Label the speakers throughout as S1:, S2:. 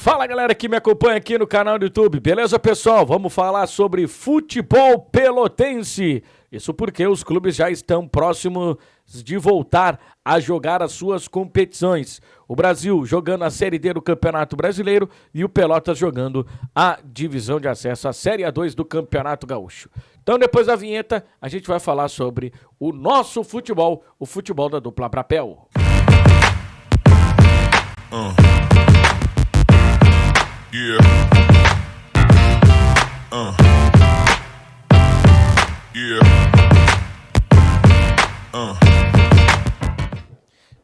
S1: Fala galera que me acompanha aqui no canal do YouTube, beleza pessoal? Vamos falar sobre futebol pelotense. Isso porque os clubes já estão próximos de voltar a jogar as suas competições. O Brasil jogando a Série D do Campeonato Brasileiro e o Pelotas jogando a divisão de acesso à Série A2 do Campeonato Gaúcho. Então depois da vinheta a gente vai falar sobre o nosso futebol, o futebol da dupla Brapel.
S2: Yeah. Yeah.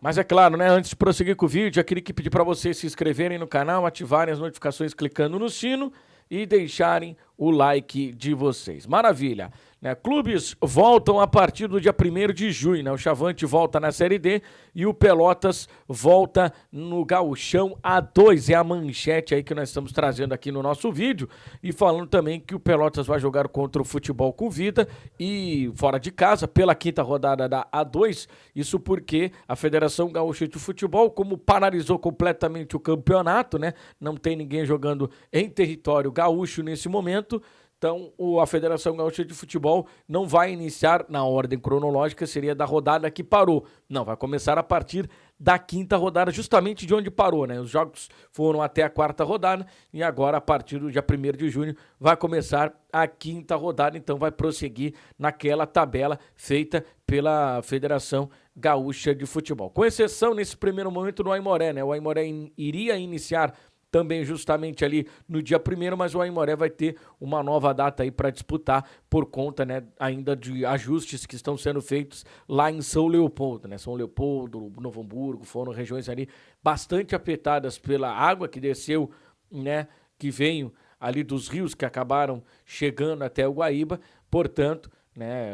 S1: Mas é claro, né? Antes de prosseguir com o vídeo, eu queria pedir para vocês se inscreverem no canal, ativarem as notificações clicando no sino e deixarem o like de vocês. Maravilha! Né? Clubes voltam a partir do dia 1º de junho, né? O Chavante volta na Série D e o Pelotas volta no Gauchão A2. É a manchete aí que nós estamos trazendo aqui no nosso vídeo e falando também que o Pelotas vai jogar contra o Futebol com Vida e fora de casa pela 5ª rodada da A2. Isso porque a Federação Gaúcha de Futebol, como paralisou completamente o campeonato, né? Não tem ninguém jogando em território gaúcho nesse momento. Então, a Federação Gaúcha de Futebol não vai iniciar na ordem cronológica, seria da rodada que parou. Não, vai começar a partir da 5ª rodada, justamente de onde parou, né? Os jogos foram até a 4ª rodada e agora, a partir do dia 1º de junho, vai começar a 5ª rodada. Então, vai prosseguir naquela tabela feita pela Federação Gaúcha de Futebol. Com exceção, nesse primeiro momento, do Aimoré, né? O Aimoré iria iniciar também justamente ali no dia 1º, mas o Aimoré vai ter uma nova data aí para disputar por conta, né, ainda de ajustes que estão sendo feitos lá em São Leopoldo, né? São Leopoldo, Novo Hamburgo, foram regiões ali bastante afetadas pela água que desceu, né, que veio ali dos rios que acabaram chegando até o Guaíba. Portanto, né,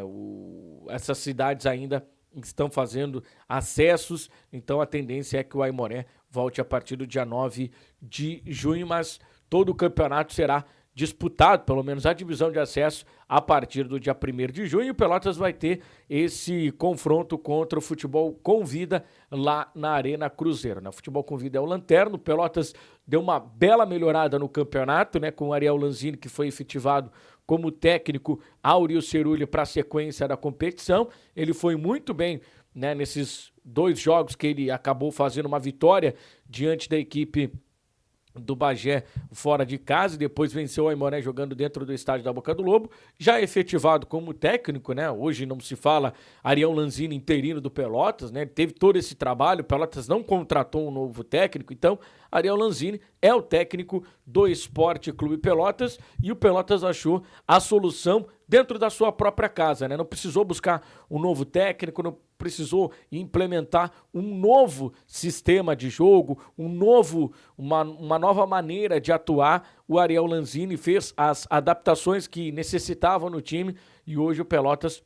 S1: essas cidades ainda estão fazendo acessos, então a tendência é que o Aimoré volte a partir do dia 9 de junho, mas todo o campeonato será disputado, pelo menos a divisão de acesso, a partir do dia 1º de junho. O Pelotas vai ter esse confronto contra o Futebol com Vida lá na Arena Cruzeiro, né? O Futebol com Vida é o lanterna. O Pelotas deu uma bela melhorada no campeonato, né? Com o Ariel Lanzini, que foi efetivado como técnico, Áureo Cerulli para a sequência da competição. Ele foi muito bem, né, nesses 2 jogos que ele acabou fazendo uma vitória diante da equipe do Bagé fora de casa, e depois venceu o Aimoré jogando dentro do estádio da Boca do Lobo, já efetivado como técnico, né? Hoje não se fala Ariel Lanzini interino do Pelotas, né? Teve todo esse trabalho, o Pelotas não contratou um novo técnico, então Ariel Lanzini é o técnico do Esporte Clube Pelotas e o Pelotas achou a solução dentro da sua própria casa, né? Não precisou buscar um novo técnico, não precisou implementar um novo sistema de jogo, uma nova maneira de atuar. O Ariel Lanzini fez as adaptações que necessitava no time e hoje o Pelotas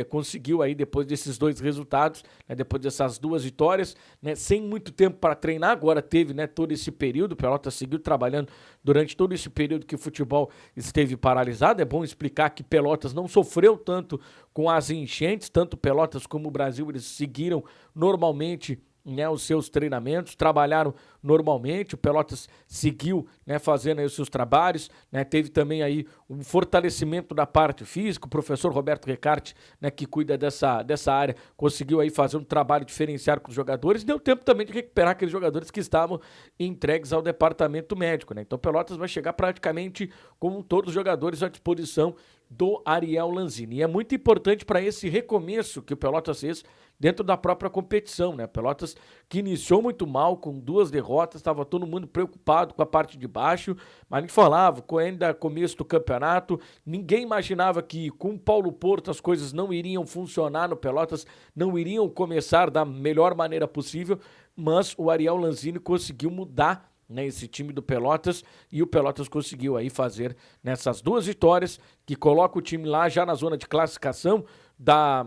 S1: conseguiu aí, depois desses 2 resultados, né, depois dessas 2 vitórias, né, sem muito tempo para treinar, agora teve, né, todo esse período. O Pelotas seguiu trabalhando durante todo esse período que o futebol esteve paralisado. É bom explicar que Pelotas não sofreu tanto com as enchentes, tanto Pelotas como o Brasil, eles seguiram normalmente, né, os seus treinamentos, trabalharam normalmente. O Pelotas seguiu, né, fazendo aí os seus trabalhos, né, teve também aí um fortalecimento da parte física. O professor Roberto Recarte, né, que cuida dessa área, conseguiu aí fazer um trabalho diferenciado com os jogadores. Deu tempo também de recuperar aqueles jogadores que estavam entregues ao departamento médico, né? Então o Pelotas vai chegar praticamente com todos os jogadores à disposição do Ariel Lanzini. E é muito importante para esse recomeço que o Pelotas fez dentro da própria competição, né? Pelotas que iniciou muito mal, com 2 derrotas, estava todo mundo preocupado com a parte de baixo, mas a gente falava, com ainda começo do campeonato, ninguém imaginava que com o Paulo Porto as coisas não iriam funcionar no Pelotas, não iriam começar da melhor maneira possível, mas o Ariel Lanzini conseguiu mudar, né, esse time do Pelotas, e o Pelotas conseguiu aí fazer nessas 2 vitórias, que coloca o time lá já na zona de classificação da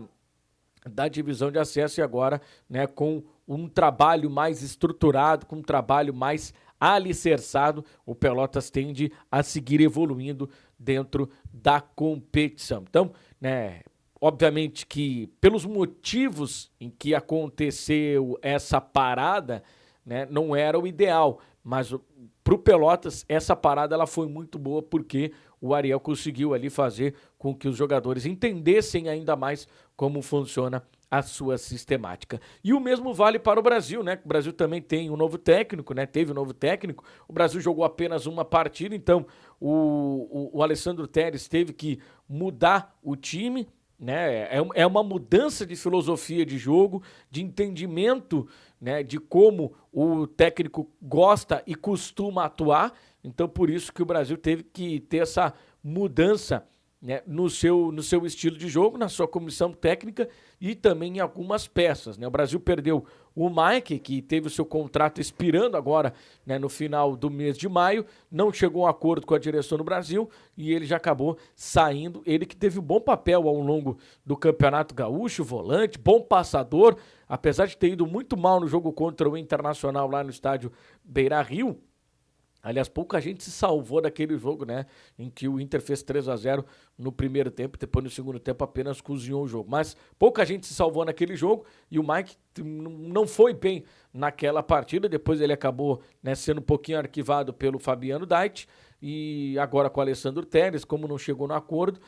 S1: divisão de acesso, e agora, né, com um trabalho mais estruturado, com um trabalho mais alicerçado, o Pelotas tende a seguir evoluindo dentro da competição. Então, né, obviamente que pelos motivos em que aconteceu essa parada, né, não era o ideal, Mas pro Pelotas, essa parada ela foi muito boa porque o Ariel conseguiu ali fazer com que os jogadores entendessem ainda mais como funciona a sua sistemática. E o mesmo vale para o Brasil, né? O Brasil também tem um novo técnico, né? Teve um novo técnico. O Brasil jogou apenas uma partida, então o Alessandro Telles teve que mudar o time, né? É uma mudança de filosofia de jogo, de entendimento, né, de como o técnico gosta e costuma atuar. Então, por isso que o Brasil teve que ter essa mudança, né, no seu estilo de jogo, na sua comissão técnica e também em algumas peças, né? O Brasil perdeu o Mike, que teve o seu contrato expirando agora, né, no final do mês de maio, não chegou a um acordo com a direção do Brasil e ele já acabou saindo. Ele que teve um bom papel ao longo do Campeonato Gaúcho, volante, bom passador, apesar de ter ido muito mal no jogo contra o Internacional lá no estádio Beira-Rio. Aliás, pouca gente se salvou daquele jogo, né? Em que o Inter fez 3-0 no primeiro tempo, depois no segundo tempo apenas cozinhou o jogo. Mas pouca gente se salvou naquele jogo e o Mike não foi bem naquela partida. Depois ele acabou, né, sendo um pouquinho arquivado pelo Fabiano Dait. E agora com o Alessandro Telles, como não chegou no acordo,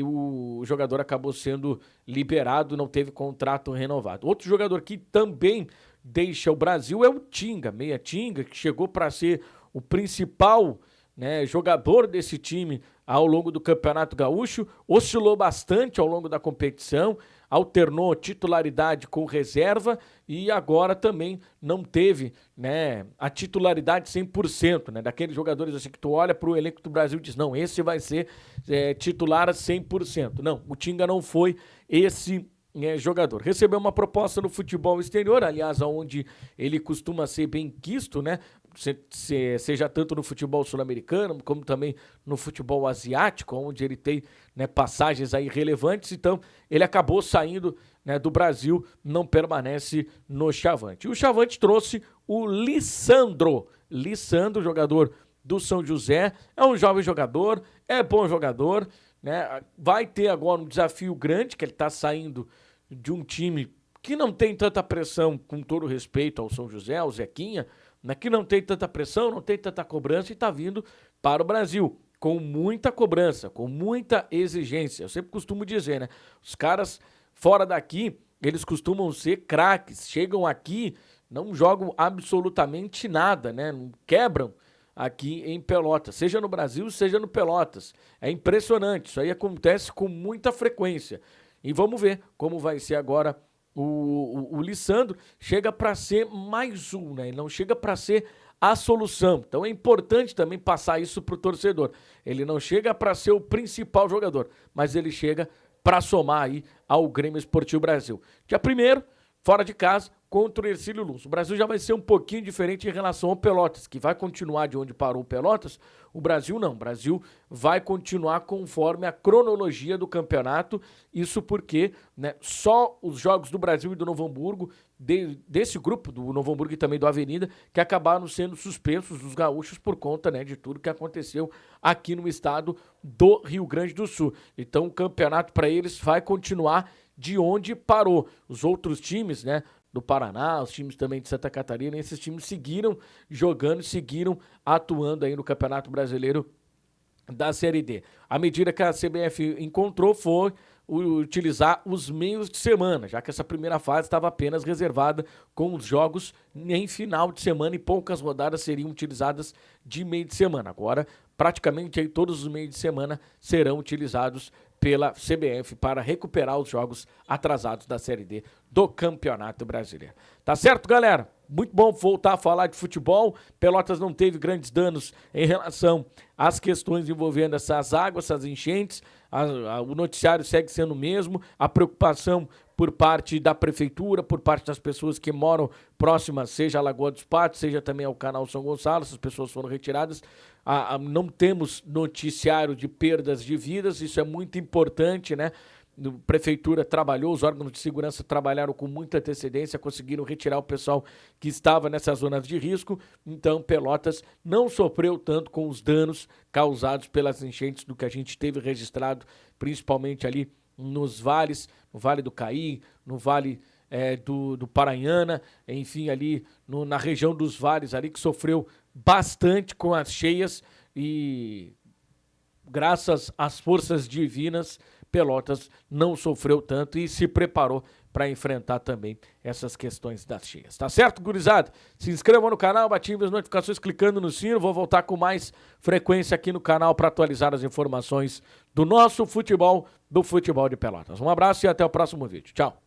S1: o jogador acabou sendo liberado, não teve contrato renovado. Outro jogador que também deixa o Brasil é o Tinga, meia Tinga, que chegou para ser o principal, né, jogador desse time ao longo do Campeonato Gaúcho, oscilou bastante ao longo da competição, alternou titularidade com reserva e agora também não teve, né, a titularidade 100%, né, daqueles jogadores assim que tu olha para o elenco do Brasil e diz, não, esse vai ser titular 100%. Não, o Tinga não foi esse jogador. Recebeu uma proposta no futebol exterior, aliás, onde ele costuma ser bem quisto, né? Seja tanto no futebol sul-americano, como também no futebol asiático, onde ele tem, né, passagens aí relevantes. Então, ele acabou saindo, né, do Brasil, não permanece no Chavante. E o Chavante trouxe o Lissandro, jogador do São José, é um jovem jogador, é bom jogador, né? Vai ter agora um desafio grande, que ele está saindo de um time que não tem tanta pressão, com todo respeito ao São José, ao Zequinha, né? Que não tem tanta pressão, não tem tanta cobrança e está vindo para o Brasil com muita cobrança, com muita exigência. Eu sempre costumo dizer, né? Os caras fora daqui, eles costumam ser craques, chegam aqui, não jogam absolutamente nada, né? Não quebram aqui em Pelotas, seja no Brasil, seja no Pelotas. É impressionante, isso aí acontece com muita frequência. E vamos ver como vai ser agora o Lissandro. Chega para ser mais um, né? Ele não chega para ser a solução. Então é importante também passar isso pro torcedor. Ele não chega para ser o principal jogador, mas ele chega para somar aí ao Grêmio Esportivo Brasil. Dia 1º, fora de casa, contra o Hercílio Luz. O Brasil já vai ser um pouquinho diferente em relação ao Pelotas, que vai continuar de onde parou o Pelotas. O Brasil não. O Brasil vai continuar conforme a cronologia do campeonato. Isso porque, né, só os jogos do Brasil e do Novo Hamburgo, desse grupo, do Novo Hamburgo e também do Avenida, que acabaram sendo suspensos dos gaúchos por conta, né, de tudo que aconteceu aqui no estado do Rio Grande do Sul. Então o campeonato para eles vai continuar de onde parou. Os outros times, né, do Paraná, os times também de Santa Catarina, esses times seguiram jogando, seguiram atuando aí no Campeonato Brasileiro da Série D. A medida que a CBF encontrou foi utilizar os meios de semana, já que essa primeira fase estava apenas reservada com os jogos em final de semana e poucas rodadas seriam utilizadas de meio de semana. Agora, praticamente aí todos os meios de semana serão utilizados pela CBF para recuperar os jogos atrasados da Série D do Campeonato Brasileiro. Tá certo, galera? Muito bom voltar a falar de futebol. Pelotas não teve grandes danos em relação às questões envolvendo essas águas, essas enchentes. O noticiário segue sendo o mesmo. A preocupação por parte da prefeitura, por parte das pessoas que moram próximas, seja a Lagoa dos Patos, seja também ao Canal São Gonçalo, essas pessoas foram retiradas. Não temos noticiário de perdas de vidas, isso é muito importante, né? A prefeitura trabalhou, os órgãos de segurança trabalharam com muita antecedência, conseguiram retirar o pessoal que estava nessas zonas de risco, então Pelotas não sofreu tanto com os danos causados pelas enchentes do que a gente teve registrado, principalmente ali nos vales, no Vale do Caí, no Vale do Paranhana, enfim, ali na região dos vales ali que sofreu bastante com as cheias e graças às forças divinas, Pelotas não sofreu tanto e se preparou para enfrentar também essas questões das cheias. Tá certo, gurizada? Se inscrevam no canal, ativem as notificações clicando no sino. Vou voltar com mais frequência aqui no canal para atualizar as informações do nosso futebol, do futebol de Pelotas. Um abraço e até o próximo vídeo. Tchau.